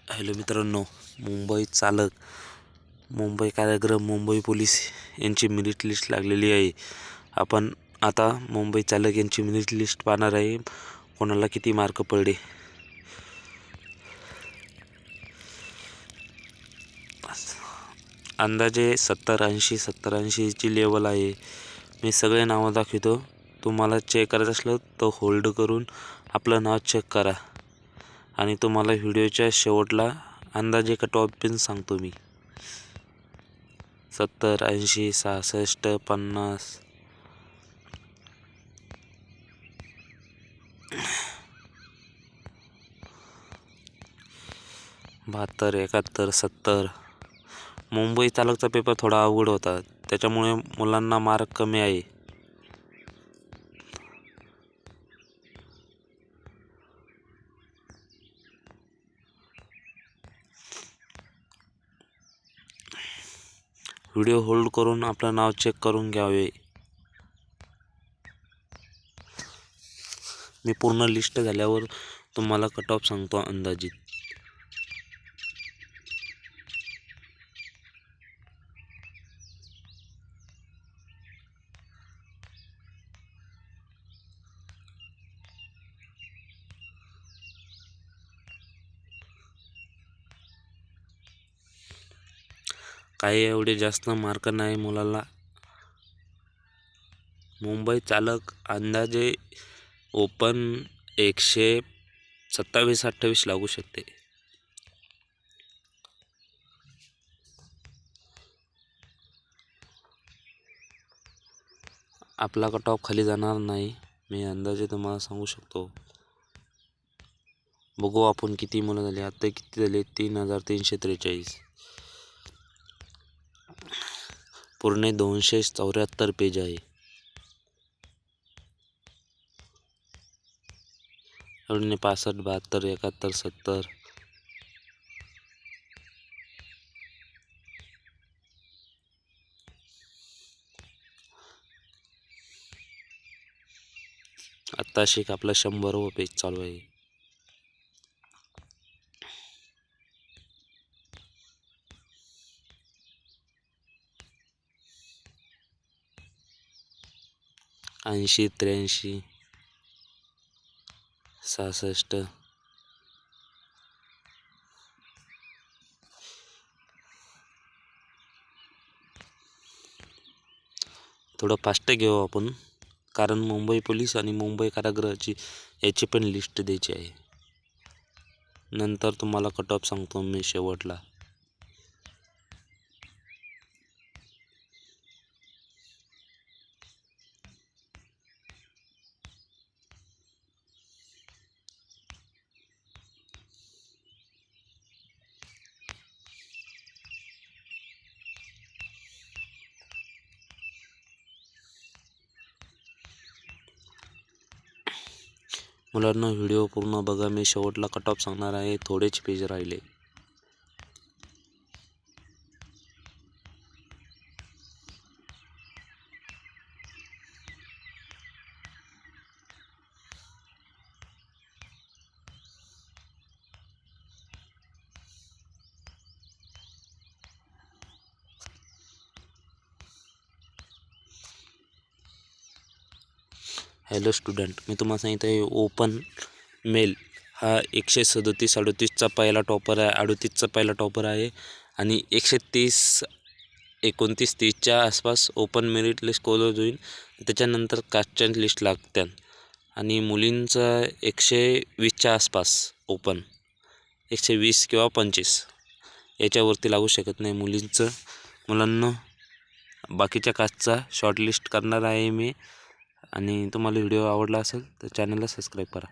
Hello मित्रांनो, मुंबई चालक, मुंबई कारागृह, मुंबई पोलीस यांची मेरिट लिस्ट लागलेली आहे. आपण आता मुंबई चालक यांची मेरिट लिस्ट पाहणार आहे. कोणाला किती मार्क पडले. अंदाजे 70-80 ची लेवल आहे. मी सगळे नावं दाखवतो. तुम्हाला चेक करायचं असलं तर होल्ड करून आपलं नाव चेक करा आणि तुम्हाला व्हिडिओच्या शेवटला अंदाजे कट ऑफ पिन सांगतो मी. 70, 80, 66, 50, 72, 71, 70. मुंबई चालकचा पेपर थोडा अवघड होता, त्याच्यामुळे मुलांना मार्क कमी आहे. व्हिडिओ होल्ड करून आपलं नाव चेक करून घ्यावे. मी पूर्ण लिस्ट झाल्यावर तुम्हाला कट ऑफ सांगतो अंदाजित. काही एवढे जास्त मार्क नाही मुलाला. मुंबई चालक अंदाजे ओपन 127-28 लागू शकते. आपला कट ऑफ खाली जाणार नाही, मी अंदाजे तुम्हाला सांगू शकतो. बघू आपण किती मुलं झाले. आता किती झाले? 3343. पूर्ण 274 पेज आहे. एवढे 65, 72, 71, 70. आत्ता शिक आपला 100वा पेज चालू आहे. 80, 83, 66. थोडं फास्ट घेऊ आपण, कारण मुंबई पोलीस आणि मुंबई कारागृहाची याची पण लिस्ट द्यायची आहे. नंतर तुम्हाला कट ऑफ सांगतो मी शेवटला. मुलांना व्हिडिओ पूर्ण बघा, मी शेवटला कट ऑफ सांगणार आहे. थोडेच पेज राहिले. हॅलो स्टुडंट, मी तुम्हाला सांगितलं आहे ओपन मेल हा 137-38चा पहिला टॉपर आहे, 38चा पहिला टॉपर आहे आणि 130-29-30च्या आसपास ओपन मेरिट लिस्ट क्लोज होईल. त्याच्यानंतर कास्टच्या लिस्ट लागतात आणि मुलींचं 120च्या आसपास ओपन, 120 किंवा 25 याच्यावरती लागू शकत नाही मुलांना. बाकीच्या कास्टचा शॉर्ट लिस्ट करणार आहे मी. आणि तुम्हाला व्हिडिओ आवडला असेल तर चॅनलला सबस्क्राईब करा.